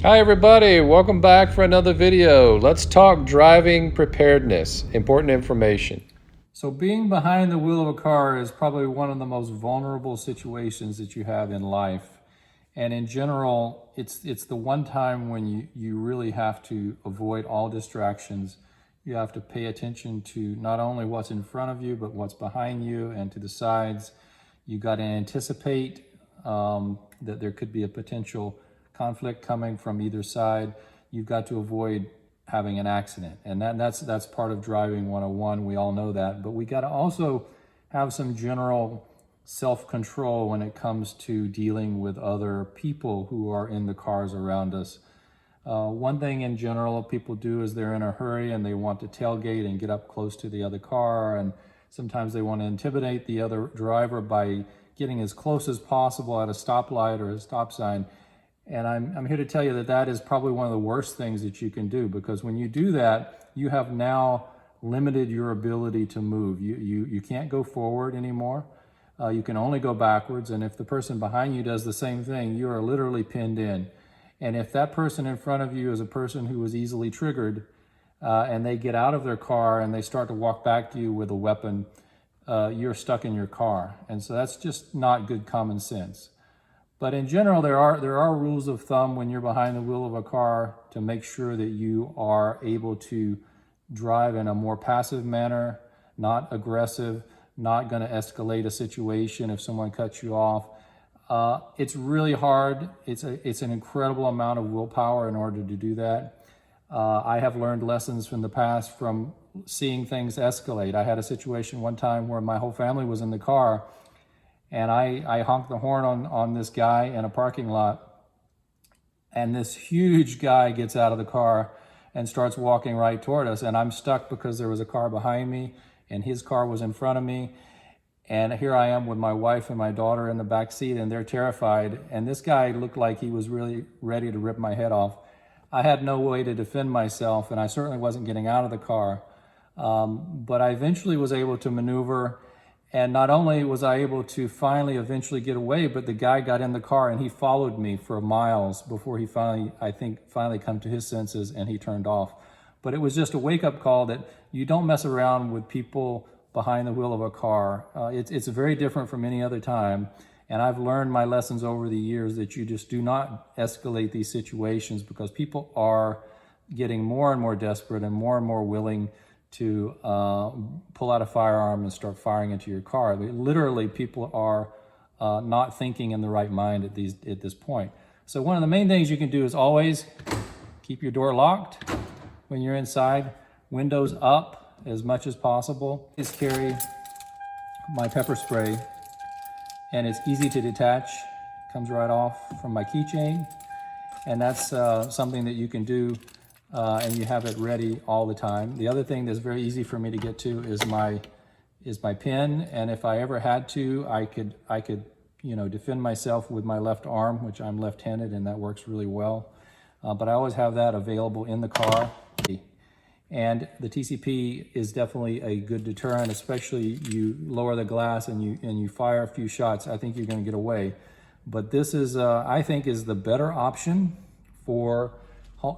Hi everybody, welcome back for another video. Let's talk driving preparedness, important information. So being behind the wheel of a car is probably one of the most vulnerable situations that you have in life. And in general, it's the one time when you really have to avoid all distractions. You have to pay attention to not only what's in front of you, but what's behind you and to the sides. You got to anticipate that there could be a potential conflict coming from either side. You've got to avoid having an accident, and that's part of driving 101. We all know that, but we got to also have some general self-control when it comes to dealing with other people who are in the cars around us. One thing in general people do is they're in a hurry and they want to tailgate and get up close to the other car, and sometimes they want to intimidate the other driver by getting as close as possible at a stoplight or a stop sign. And I'm here to tell you that that is probably one of the worst things that you can do, because when you do that, you have now limited your ability to move. You can't go forward anymore. You can only go backwards. And if the person behind you does the same thing, you are literally pinned in. And if that person in front of you is a person who is easily triggered, and they get out of their car and they start to walk back to you with a weapon, you're stuck in your car. And so that's just not good common sense. But in general, there are rules of thumb when you're behind the wheel of a car to make sure that you are able to drive in a more passive manner, not aggressive, not going to escalate a situation if someone cuts you off. It's really hard. It's an incredible amount of willpower in order to do that. I have learned lessons from the past from seeing things escalate. I had a situation one time where my whole family was in the car, and I honked the horn on this guy in a parking lot, and this huge guy gets out of the car and starts walking right toward us, and I'm stuck because there was a car behind me and his car was in front of me, and here I am with my wife and my daughter in the back seat, and they're terrified, and this guy looked like he was really ready to rip my head off. I had no way to defend myself, and I certainly wasn't getting out of the car, but I eventually was able to maneuver. And not only was I able to finally eventually get away, but the guy got in the car and he followed me for miles before he finally come to his senses and he turned off. But it was just a wake-up call that you don't mess around with people behind the wheel of a car. It's very different from any other time. And I've learned my lessons over the years that you just do not escalate these situations, because people are getting more and more desperate and more willing to pull out a firearm and start firing into your car. Literally, people are not thinking in the right mind at this point. So one of the main things you can do is always keep your door locked when you're inside, windows up as much as possible. Just carry my pepper spray, and it's easy to detach. Comes right off from my keychain, and that's something that you can do. And you have it ready all the time. The other thing that's very easy for me to get to is my pen, and if I ever had to, I could defend myself with my left arm, which I'm left-handed, and that works really well. But I always have that available in the car. And the TCP is definitely a good deterrent, especially you lower the glass and you fire a few shots. I think you're going to get away. But this is, I think, is the better option for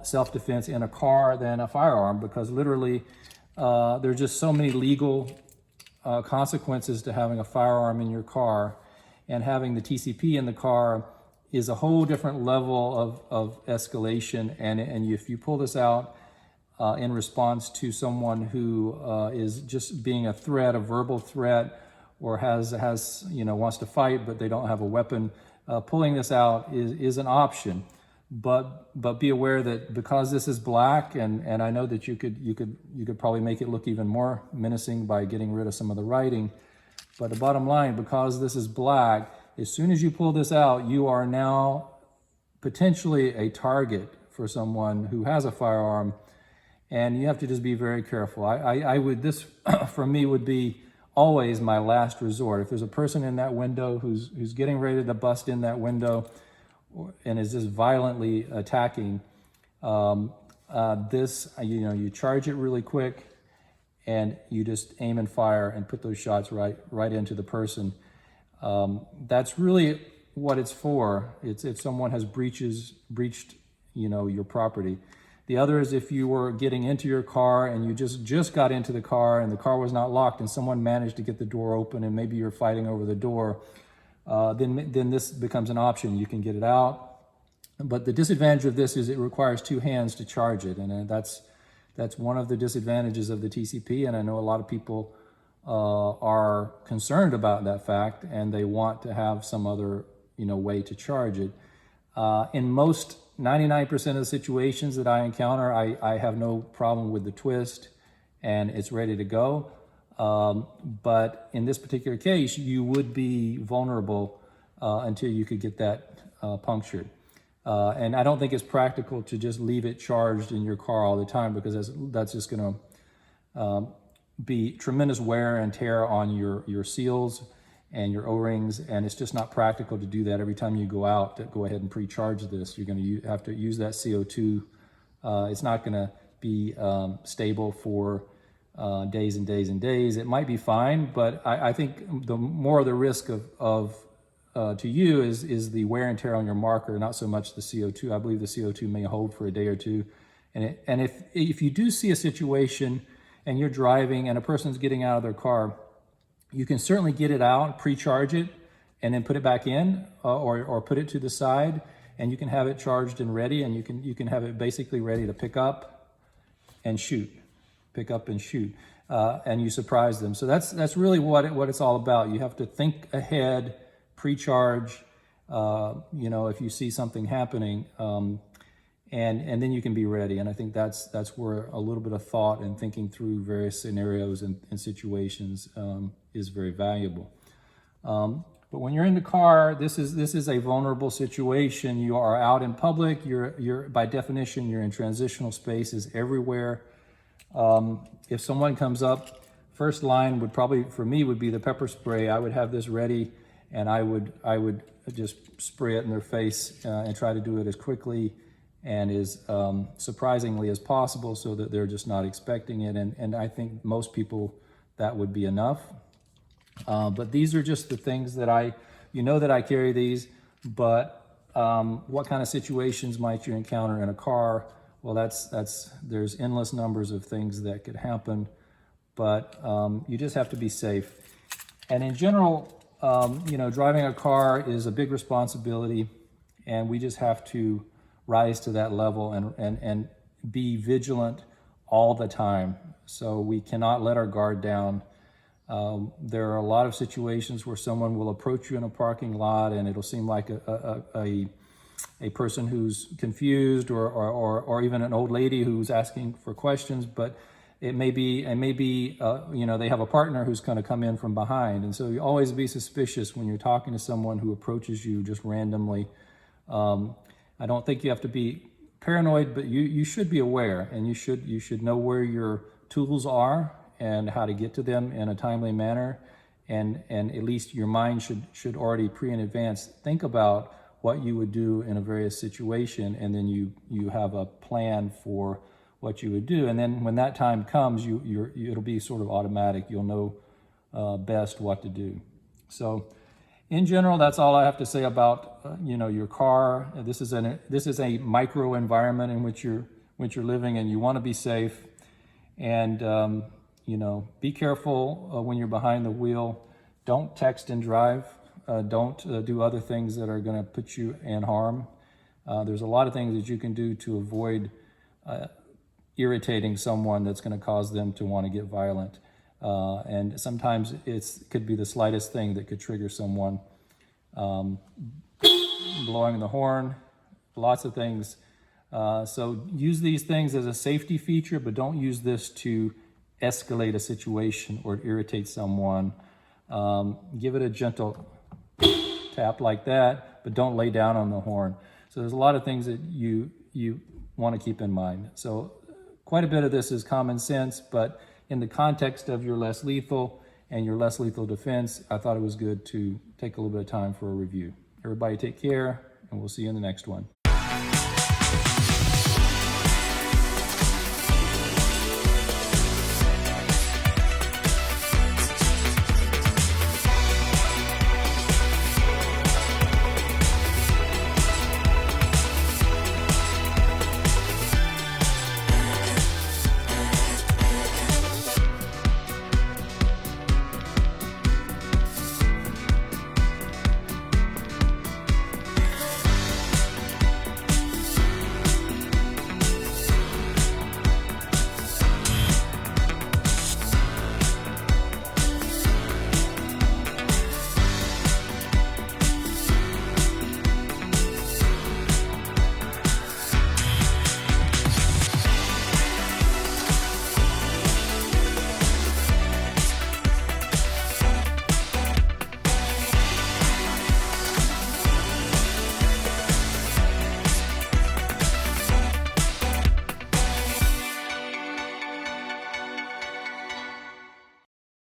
self-defense in a car than a firearm, because literally there's just so many legal consequences to having a firearm in your car, and having the TCP in the car is a whole different level of escalation. And if you pull this out in response to someone who is just being a threat, a verbal threat, or has wants to fight but they don't have a weapon, pulling this out is an option. But be aware that because this is black, and I know that you could probably make it look even more menacing by getting rid of some of the writing. But the bottom line, because this is black, as soon as you pull this out, you are now potentially a target for someone who has a firearm, and you have to just be very careful. I would, this for me would be always my last resort. If there's a person in that window who's getting ready to bust in that window and is just violently attacking, you charge it really quick, and you just aim and fire and put those shots right into the person. That's really what it's for. It's if someone has breached your property. The other is if you were getting into your car and you just got into the car and the car was not locked and someone managed to get the door open and maybe you're fighting over the door, then this becomes an option. You can get it out. But the disadvantage of this is it requires two hands to charge it. And that's one of the disadvantages of the TCP. And I know a lot of people are concerned about that fact and they want to have some other way to charge it. In most 99% of the situations that I encounter, I have no problem with the twist and it's ready to go. But in this particular case, you would be vulnerable until you could get that punctured. And I don't think it's practical to just leave it charged in your car all the time, because that's just going to be tremendous wear and tear on your seals and your O-rings, and it's just not practical to do that every time you go out. To go ahead and pre-charge this, you're going to have to use that CO2. It's not going to be stable for days and days and days. It might be fine, but I think the more the risk of to you is the wear and tear on your marker, not so much the CO2. I believe the CO2 may hold for a day or two, and if you do see a situation and you're driving and a person's getting out of their car, you can certainly get it out, pre-charge it, and then put it back in, or put it to the side, and you can have it charged and ready, and you can have it basically ready to pick up and shoot, and you surprise them. So that's really what it's all about. You have to think ahead, pre-charge, if you see something happening, and then you can be ready. And I think that's where a little bit of thought and thinking through various scenarios and situations is very valuable. But when you're in the car, this is a vulnerable situation. You are out in public. You're by definition, you're in transitional spaces everywhere. If someone comes up, first line would probably, for me, would be the pepper spray. I would have this ready, and I would just spray it in their face and try to do it as quickly and as surprisingly as possible, so that they're just not expecting it. And I think most people, that would be enough. But these are just the things that I carry these, but what kind of situations might you encounter in a car? Well, there's endless numbers of things that could happen, but you just have to be safe. And in general, driving a car is a big responsibility, and we just have to rise to that level and be vigilant all the time. So we cannot let our guard down. There are a lot of situations where someone will approach you in a parking lot, and it'll seem like a person who's confused, or even an old lady who's asking for questions, but it may be they have a partner who's going to come in from behind. And so you always be suspicious when you're talking to someone who approaches you just randomly. I don't think you have to be paranoid, but you should be aware, and you should know where your tools are and how to get to them in a timely manner. And at least your mind should already in advance think about what you would do in a various situation, and then you have a plan for what you would do. And then when that time comes, it'll be sort of automatic. You'll know best what to do. So in general, that's all I have to say about your car. This is a micro environment in which you're living, and you want to be safe. And be careful when you're behind the wheel. Don't text and drive. Don't do other things that are going to put you in harm. There's a lot of things that you can do to avoid irritating someone that's going to cause them to want to get violent. And sometimes it could be the slightest thing that could trigger someone. Blowing the horn, lots of things. So use these things as a safety feature, but don't use this to escalate a situation or irritate someone. Give it a gentle tap like that, but don't lay down on the horn. So there's a lot of things that you want to keep in mind. So quite a bit of this is common sense, but in the context of your less lethal and your less lethal defense, I thought it was good to take a little bit of time for a review. Everybody take care, and we'll see you in the next one.